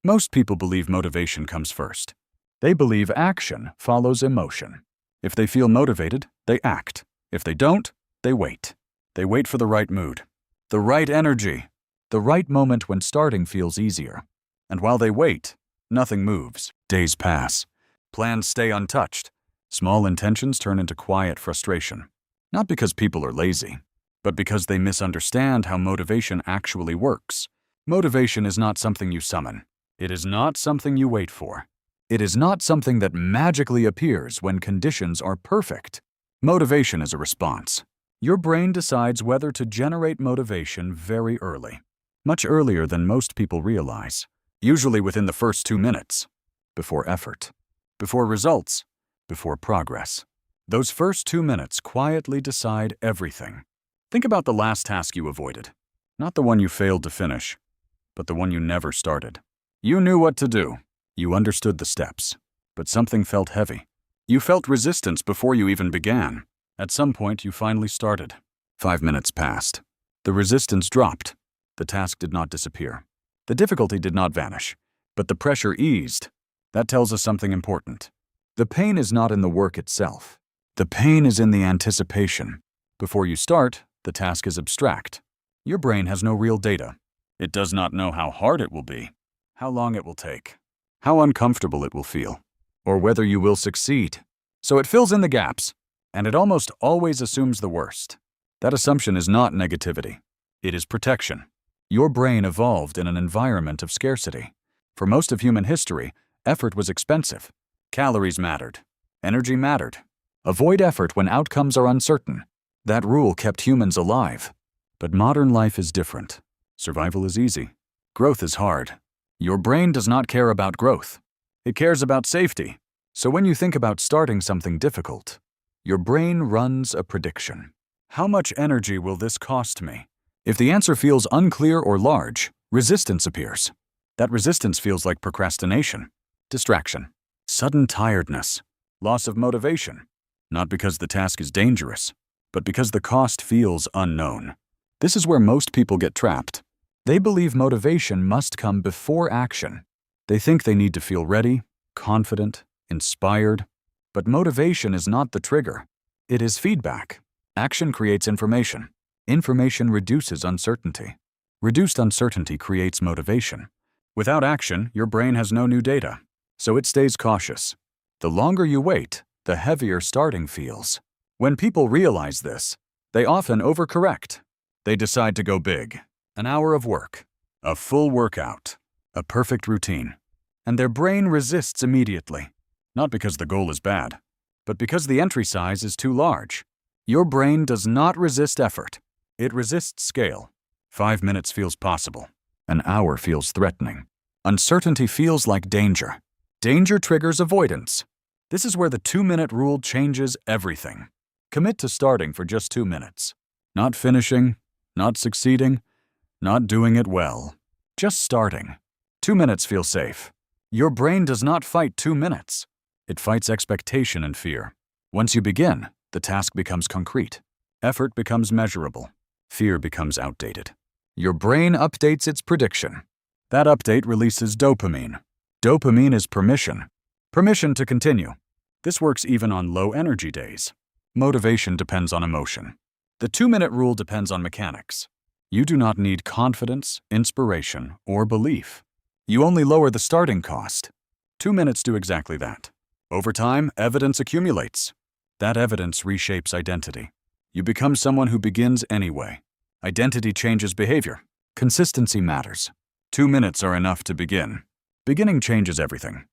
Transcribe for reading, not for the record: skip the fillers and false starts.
Most people believe motivation comes first. They believe action follows emotion. If they feel motivated, they act. If they don't, they wait. They wait for the right mood, the right energy, the right moment when starting feels easier. And while they wait, nothing moves. Days pass. Plans stay untouched. Small intentions turn into quiet frustration. Not because people are lazy, but because they misunderstand how motivation actually works. Motivation is not something you summon. It is not something you wait for. It is not something that magically appears when conditions are perfect. Motivation is a response. Your brain decides whether to generate motivation very early, much earlier than most people realize, usually within the first 2 minutes, before effort, before results, before progress. Those first 2 minutes quietly decide everything. Think about the last task you avoided, not the one you failed to finish, but the one you never started. You knew what to do. You understood the steps, but something felt heavy. You felt resistance before you even began. At some point, you finally started. 5 minutes passed. The resistance dropped. The task did not disappear. The difficulty did not vanish, but the pressure eased. That tells us something important. The pain is not in the work itself. The pain is in the anticipation. Before you start, the task is abstract. Your brain has no real data. It does not know how hard it will be, how long it will take, how uncomfortable it will feel, or whether you will succeed. So it fills in the gaps, and it almost always assumes the worst. That assumption is not negativity. It is protection. Your brain evolved in an environment of scarcity. For most of human history, effort was expensive. Calories mattered. Energy mattered. Avoid effort when outcomes are uncertain. That rule kept humans alive. But modern life is different. Survival is easy. Growth is hard. Your brain does not care about growth. It cares about safety. So when you think about starting something difficult, your brain runs a prediction. How much energy will this cost me? If the answer feels unclear or large, resistance appears. That resistance feels like procrastination, distraction, sudden tiredness, loss of motivation. Not because the task is dangerous, but because the cost feels unknown. This is where most people get trapped. They believe motivation must come before action. They think they need to feel ready, confident, inspired. But motivation is not the trigger. It is feedback. Action creates information. Information reduces uncertainty. Reduced uncertainty creates motivation. Without action, your brain has no new data, so it stays cautious. The longer you wait, the heavier starting feels. When people realize this, they often overcorrect. They decide to go big. An hour of work, a full workout, a perfect routine. And their brain resists immediately. Not because the goal is bad, but because the entry size is too large. Your brain does not resist effort. It resists scale. 5 minutes feels possible. An hour feels threatening. Uncertainty feels like danger. Danger triggers avoidance. This is where the 2-minute rule changes everything. Commit to starting for just 2 minutes. Not finishing, not succeeding, not doing it well. Just starting. 2 minutes feel safe. Your brain does not fight 2 minutes. It fights expectation and fear. Once you begin, the task becomes concrete. Effort becomes measurable. Fear becomes outdated. Your brain updates its prediction. That update releases dopamine. Dopamine is permission. Permission to continue. This works even on low-energy days. Motivation depends on emotion. The 2-minute rule depends on mechanics. You do not need confidence, inspiration, or belief. You only lower the starting cost. 2 minutes do exactly that. Over time, evidence accumulates. That evidence reshapes identity. You become someone who begins anyway. Identity changes behavior. Consistency matters. 2 minutes are enough to begin. Beginning changes everything.